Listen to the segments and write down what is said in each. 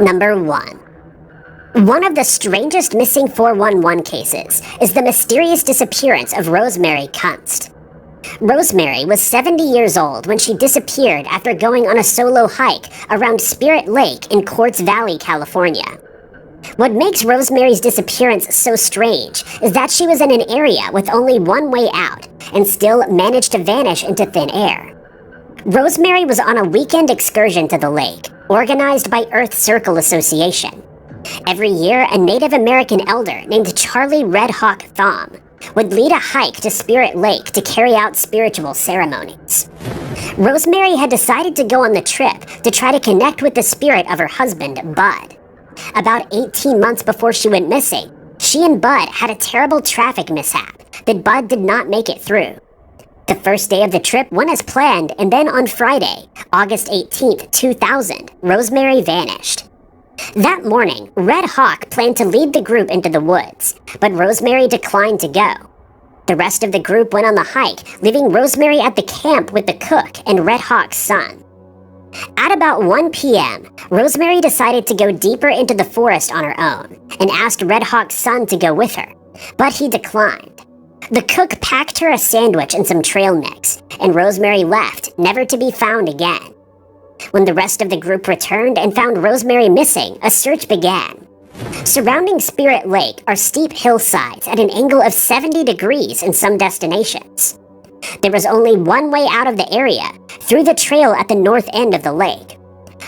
Number 1. One of the strangest missing 411 cases is the mysterious disappearance of Rosemary Kunst. Rosemary was 70 years old when she disappeared after going on a solo hike around Spirit Lake in Quartz Valley, California. What makes Rosemary's disappearance so strange is that she was in an area with only one way out and still managed to vanish into thin air. Rosemary was on a weekend excursion to the lake, organized by Earth Circle Association. Every year, a Native American elder named Charlie Red Hawk Thom would lead a hike to Spirit Lake to carry out spiritual ceremonies. Rosemary had decided to go on the trip to try to connect with the spirit of her husband, Bud. About 18 months before she went missing, she and Bud had a terrible traffic mishap that Bud did not make it through. The first day of the trip went as planned, and then on Friday, August 18th, 2000, Rosemary vanished. That morning, Red Hawk planned to lead the group into the woods, but Rosemary declined to go. The rest of the group went on the hike, leaving Rosemary at the camp with the cook and Red Hawk's son. At about 1 p.m., Rosemary decided to go deeper into the forest on her own and asked Red Hawk's son to go with her, but he declined. The cook packed her a sandwich and some trail mix, and Rosemary left, never to be found again. When the rest of the group returned and found Rosemary missing, a search began. Surrounding Spirit Lake are steep hillsides at an angle of 70 degrees in some destinations. There was only one way out of the area, through the trail at the north end of the lake.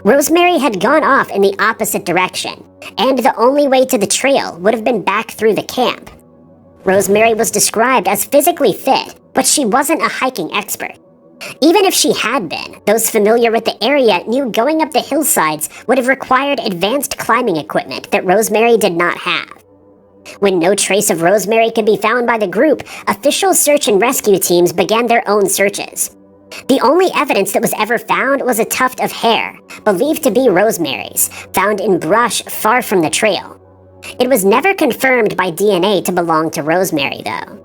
Rosemary had gone off in the opposite direction, and the only way to the trail would have been back through the camp. Rosemary was described as physically fit, but she wasn't a hiking expert. Even if she had been, those familiar with the area knew going up the hillsides would have required advanced climbing equipment that Rosemary did not have. When no trace of Rosemary could be found by the group, official search and rescue teams began their own searches. The only evidence that was ever found was a tuft of hair, believed to be Rosemary's, found in brush far from the trail. It was never confirmed by DNA to belong to Rosemary, though.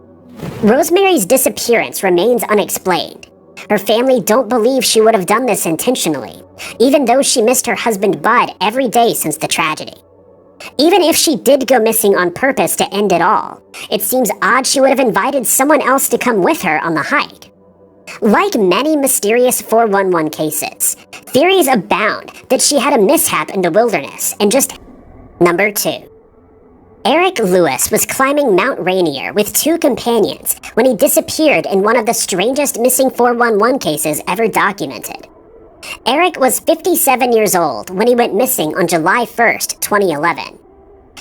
Rosemary's disappearance remains unexplained. Her family don't believe she would have done this intentionally, even though she missed her husband Bud every day since the tragedy. Even if she did go missing on purpose to end it all, it seems odd she would have invited someone else to come with her on the hike. Like many mysterious 411 cases, theories abound that she had a mishap in the wilderness and just... Number 2. Eric Lewis was climbing Mount Rainier with 2 companions when he disappeared in one of the strangest missing 411 cases ever documented. Eric was 57 years old when he went missing on July 1st, 2011.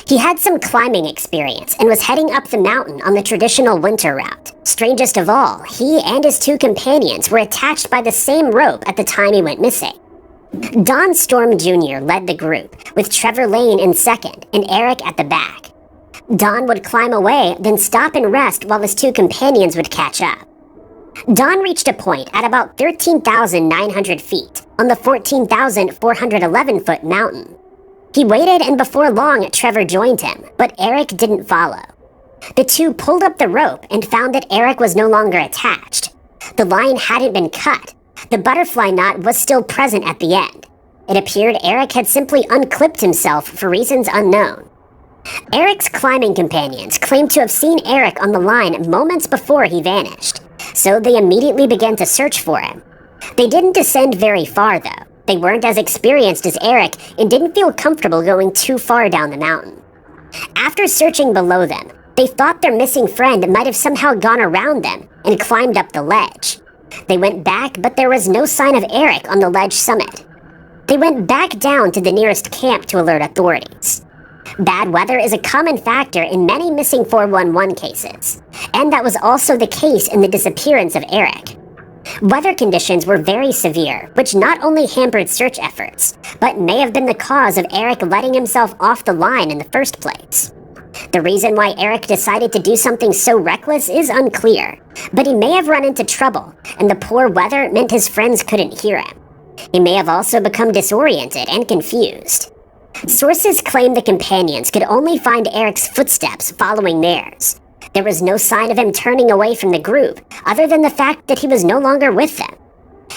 He had some climbing experience and was heading up the mountain on the traditional winter route. Strangest of all, he and his 2 companions were attached by the same rope at the time he went missing. Don Storm Jr. led the group, with Trevor Lane in second and Eric at the back. Don would climb away, then stop and rest while his 2 companions would catch up. Don reached a point at about 13,900 feet on the 14,411-foot mountain. He waited, and before long, Trevor joined him, but Eric didn't follow. The 2 pulled up the rope and found that Eric was no longer attached. The line hadn't been cut. The butterfly knot was still present at the end. It appeared Eric had simply unclipped himself for reasons unknown. Eric's climbing companions claimed to have seen Eric on the line moments before he vanished, so they immediately began to search for him. They didn't descend very far, though. They weren't as experienced as Eric and didn't feel comfortable going too far down the mountain. After searching below them, they thought their missing friend might have somehow gone around them and climbed up the ledge. They went back, but there was no sign of Eric on the ledge summit. They went back down to the nearest camp to alert authorities. Bad weather is a common factor in many missing 411 cases, and that was also the case in the disappearance of Eric. Weather conditions were very severe, which not only hampered search efforts, but may have been the cause of Eric letting himself off the line in the first place. The reason why Eric decided to do something so reckless is unclear, but he may have run into trouble, and the poor weather meant his friends couldn't hear him. He may have also become disoriented and confused. Sources claim the companions could only find Eric's footsteps following theirs. There was no sign of him turning away from the group, other than the fact that he was no longer with them.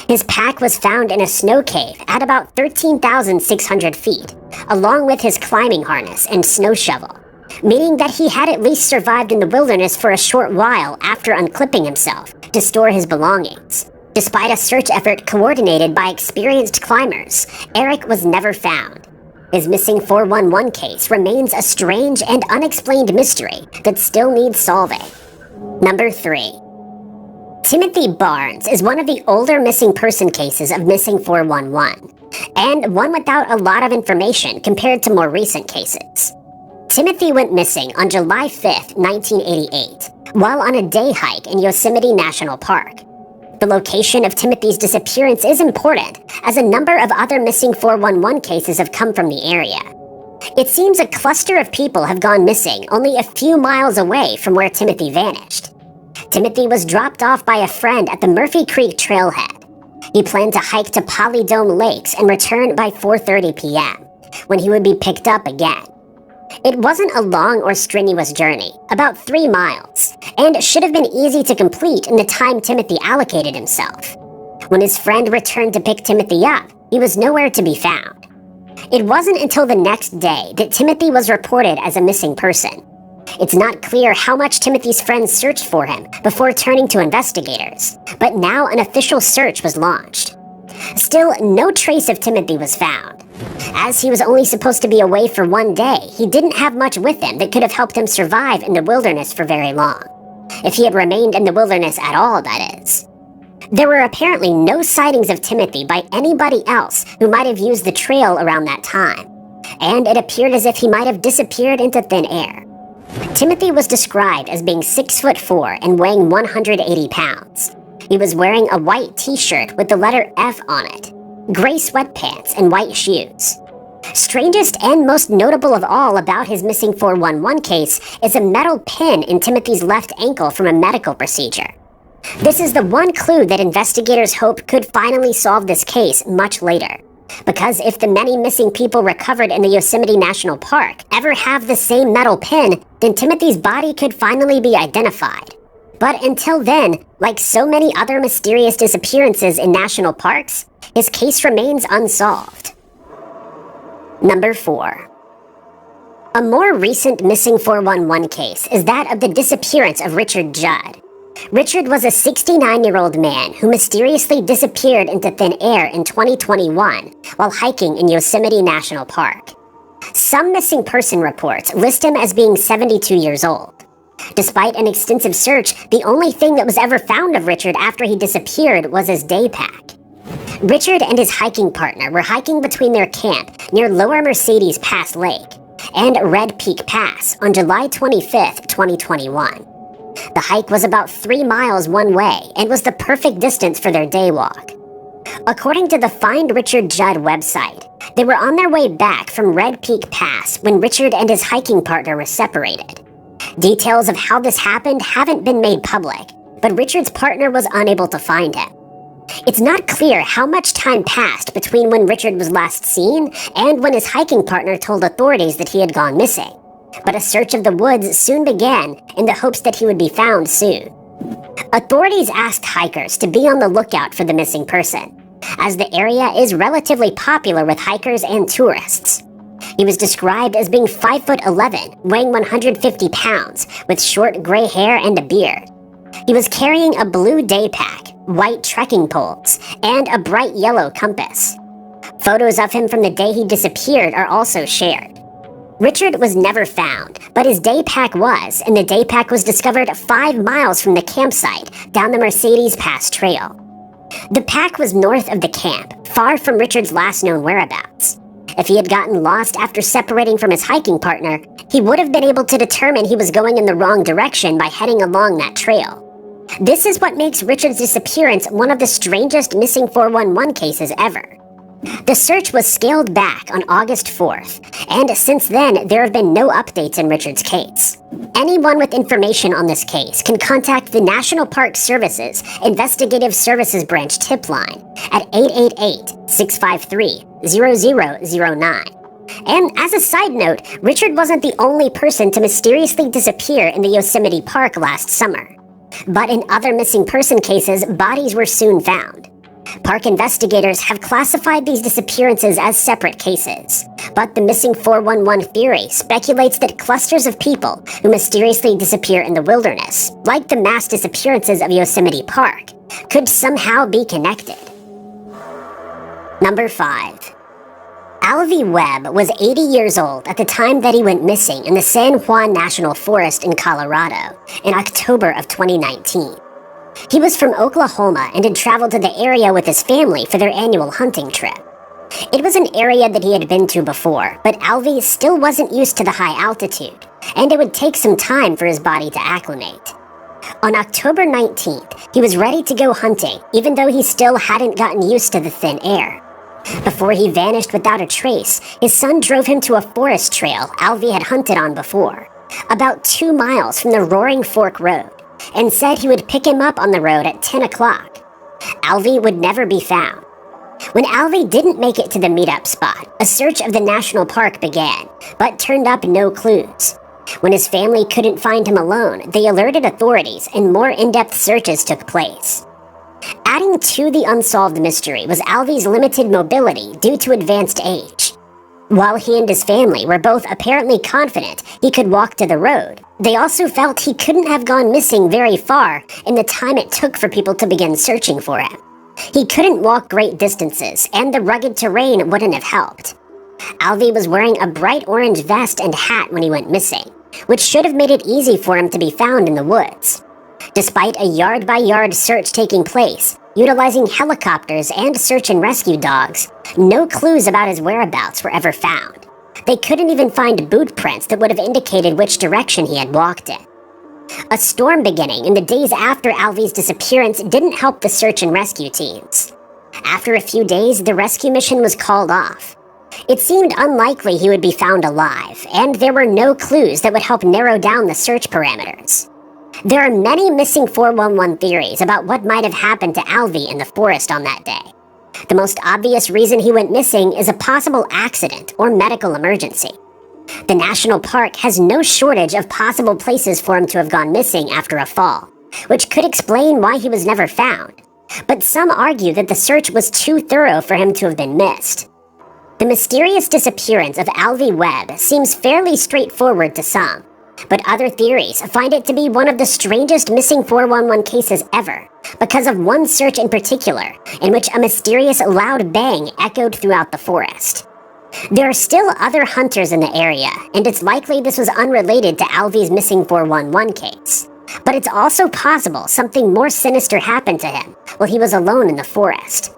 His pack was found in a snow cave at about 13,600 feet, along with his climbing harness and snow shovel, meaning that he had at least survived in the wilderness for a short while after unclipping himself to store his belongings. Despite a search effort coordinated by experienced climbers, Eric was never found. His missing 411 case remains a strange and unexplained mystery that still needs solving. Number 3. Timothy Barnes is one of the older missing person cases of missing 411, and one without a lot of information compared to more recent cases. Timothy went missing on July 5, 1988, while on a day hike in Yosemite National Park. The location of Timothy's disappearance is important, as a number of other missing 411 cases have come from the area. It seems a cluster of people have gone missing only a few miles away from where Timothy vanished. Timothy was dropped off by a friend at the Murphy Creek trailhead. He planned to hike to Polydome Lakes and return by 4:30 p.m., when he would be picked up again. It wasn't a long or strenuous journey, about 3 miles, and should have been easy to complete in the time Timothy allocated himself. When his friend returned to pick Timothy up, he was nowhere to be found. It wasn't until the next day that Timothy was reported as a missing person. It's not clear how much Timothy's friends searched for him before turning to investigators, but now an official search was launched. Still, no trace of Timothy was found. As he was only supposed to be away for 1 day, he didn't have much with him that could have helped him survive in the wilderness for very long. If he had remained in the wilderness at all, that is. There were apparently no sightings of Timothy by anybody else who might have used the trail around that time, and it appeared as if he might have disappeared into thin air. Timothy was described as being 6'4" and weighing 180 pounds. He was wearing a white t-shirt with the letter F on it, gray sweatpants, and white shoes. Strangest and most notable of all about his missing 411 case is a metal pin in Timothy's left ankle from a medical procedure. This is the one clue that investigators hope could finally solve this case much later. Because if the many missing people recovered in the Yosemite National Park ever have the same metal pin, then Timothy's body could finally be identified. But until then, like so many other mysterious disappearances in national parks, his case remains unsolved. Number 4. A more recent missing 411 case is that of the disappearance of Richard Judd. Richard was a 69-year-old man who mysteriously disappeared into thin air in 2021 while hiking in Yosemite National Park. Some missing person reports list him as being 72 years old. Despite an extensive search, the only thing that was ever found of Richard after he disappeared was his day pack. Richard and his hiking partner were hiking between their camp near Lower Mercedes Pass Lake and Red Peak Pass on July 25, 2021. The hike was about 3 miles one way and was the perfect distance for their day walk. According to the Find Richard Judd website, they were on their way back from Red Peak Pass when Richard and his hiking partner were separated. Details of how this happened haven't been made public, but Richard's partner was unable to find him. It's not clear how much time passed between when Richard was last seen and when his hiking partner told authorities that he had gone missing, but a search of the woods soon began in the hopes that he would be found soon. Authorities asked hikers to be on the lookout for the missing person, as the area is relatively popular with hikers and tourists. He was described as being 5'11", weighing 150 pounds, with short gray hair and a beard. He was carrying a blue day pack, white trekking poles, and a bright yellow compass. Photos of him from the day he disappeared are also shared. Richard was never found, but his day pack was, and the day pack was discovered 5 miles from the campsite down the Mercedes Pass Trail. The pack was north of the camp, far from Richard's last known whereabouts. If he had gotten lost after separating from his hiking partner, he would have been able to determine he was going in the wrong direction by heading along that trail. This is what makes Richard's disappearance one of the strangest missing 411 cases ever. The search was scaled back on August 4th, and since then there have been no updates in Richard's case. Anyone with information on this case can contact the National Park Service's Investigative Services Branch tip line at 888-653-0009. And as a side note, Richard wasn't the only person to mysteriously disappear in the Yosemite Park last summer. But in other missing person cases, bodies were soon found. Park investigators have classified these disappearances as separate cases, but the missing 411 theory speculates that clusters of people who mysteriously disappear in the wilderness, like the mass disappearances of Yosemite Park, could somehow be connected. Number 5. Alvy Webb was 80 years old at the time that he went missing in the San Juan National Forest in Colorado in October of 2019. He was from Oklahoma and had traveled to the area with his family for their annual hunting trip. It was an area that he had been to before, but Alvy still wasn't used to the high altitude, and it would take some time for his body to acclimate. On October 19th, he was ready to go hunting, even though he still hadn't gotten used to the thin air. Before he vanished without a trace, his son drove him to a forest trail Alvy had hunted on before, about 2 miles from the Roaring Fork Road, and said he would pick him up on the road at 10 o'clock. Alvy would never be found. When Alvy didn't make it to the meetup spot, a search of the national park began, but turned up no clues. When his family couldn't find him alone, they alerted authorities and more in-depth searches took place. Adding to the unsolved mystery was Alvy's limited mobility due to advanced age. While he and his family were both apparently confident he could walk to the road, they also felt he couldn't have gone missing very far in the time it took for people to begin searching for him. He couldn't walk great distances, and the rugged terrain wouldn't have helped. Alvy was wearing a bright orange vest and hat when he went missing, which should have made it easy for him to be found in the woods. Despite a yard-by-yard search taking place, utilizing helicopters and search and rescue dogs, no clues about his whereabouts were ever found. They couldn't even find boot prints that would have indicated which direction he had walked in. A storm beginning in the days after Alvy's disappearance didn't help the search and rescue teams. After a few days, the rescue mission was called off. It seemed unlikely he would be found alive, and there were no clues that would help narrow down the search parameters. There are many missing 411 theories about what might have happened to Alvy in the forest on that day. The most obvious reason he went missing is a possible accident or medical emergency. The national park has no shortage of possible places for him to have gone missing after a fall, which could explain why he was never found. But some argue that the search was too thorough for him to have been missed. The mysterious disappearance of Alvy Webb seems fairly straightforward to some, but other theories find it to be one of the strangest missing 411 cases ever, because of one search in particular, in which a mysterious loud bang echoed throughout the forest. There are still other hunters in the area, and it's likely this was unrelated to Alvy's missing 411 case. But it's also possible something more sinister happened to him while he was alone in the forest.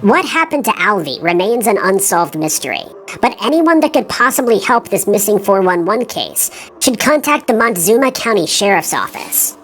What happened to Alvy remains an unsolved mystery, but anyone that could possibly help this missing 411 case should contact the Montezuma County Sheriff's Office.